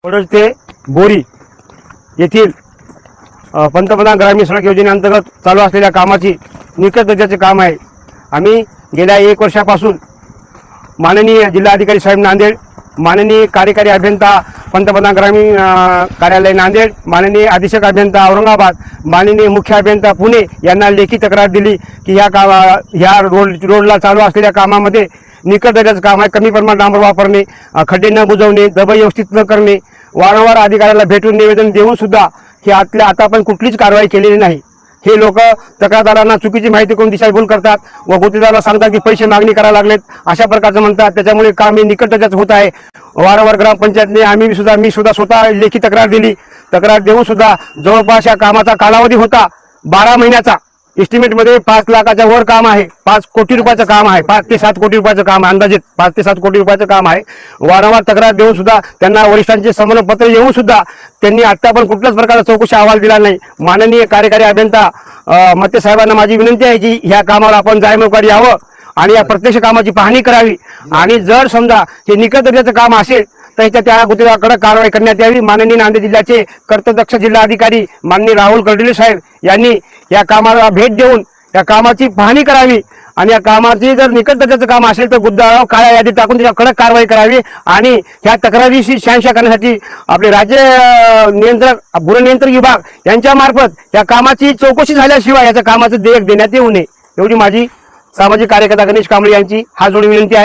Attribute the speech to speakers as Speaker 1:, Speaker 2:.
Speaker 1: वडोज ते बोरी येथील पंतप्रधान ग्रामीण सडक योजनेअंतर्गत चालू असलेल्या कामाची निकष दर्जाचे काम आहे। आम्ही गेल्या 1 वर्षापासून माननीय जिल्हाधिकारी साहेब नांदेड, माननीय कार्यकारी अभियंता पंतप्रधान ग्रामीण कार्यालय नांदेड, माननीय अधीक्षक अभियंता औरंगाबाद, माननीय मुख्य अभियंता पुणे यांना लेखी तक्रार दिली की ह्या रोडला चालू असलेल्या कामामध्ये निकष दर्जाचं काम आहे। कमी प्रमाणात डांबर वापरणे, खड्डे न बुजवणे, दबाई व्यवस्थित न करणे, वारंवार अधिकाऱ्याला भेटून निवेदन देऊन सुद्धा हे आता पण कुठलीच कारवाई केलेली नाही। हे लोक तक्रारदारांना चुकीची माहिती करून दिशाभूल करतात व गुत्तेदाराला सांगतात की पैसे मागणी करायला लागलेत, अशा प्रकारचं म्हणतात। त्याच्यामुळे काम हे निकष दर्जाचं होत आहे। वारंवार ग्रामपंचायतने मी सुद्धा स्वतः लेखी तक्रार दिली। तक्रार देऊन सुद्धा जवळपास या कामाचा कालावधी होता 12 महिन्याचा। एस्टिमेटमध्ये 5 लाखाच्या वर काम आहे, 5 कोटी रुपयाचं काम आहे, 5 ते 7 कोटी रुपयाचं काम, अंदाजित 5 ते 7 कोटी रुपयाचं काम आहे। वारंवार तक्रार देऊन सुद्धा त्यांना वरिष्ठांचे समन्वयपत्र येऊन सुद्धा त्यांनी आता पण कुठल्याच प्रकारचा चौकशी अहवाल दिला नाही। माननीय कार्यकारी अभियंता मते साहेबांना माझी विनंती आहे की ह्या कामावर आपण जायमावकारी यावं आणि या प्रत्यक्ष कामाची पाहणी करावी आणि जर समजा हे निकष दर्जाचं काम असेल तर त्या गुत्तेदाराकडे कारवाई करण्यात यावी। माननीय नांदेड जिल्ह्याचे कर्तव्यदक्ष जिल्हाधिकारी माननीय राहुल कर्डिले साहेब यांनी या कामाला भेट देऊन या कामाची पाहणी करावी आणि या कामाची जर निकष दर्जाचं काम असेल तर गुत्तेदारावर काळ्या यादीत टाकून त्याच्या कडक कारवाई करावी आणि ह्या तक्रारीशी शहानिशा करण्यासाठी आपले राज्य गुन्हे विभाग यांच्या मार्फत या कामाची चौकशी झाल्याशिवाय याच्या कामाचं देयक देण्यात येऊ नये, एवढी माझी सामाजिक कार्यकर्ता गणेश कांबळे यांची हात जोडून विनंती आहे।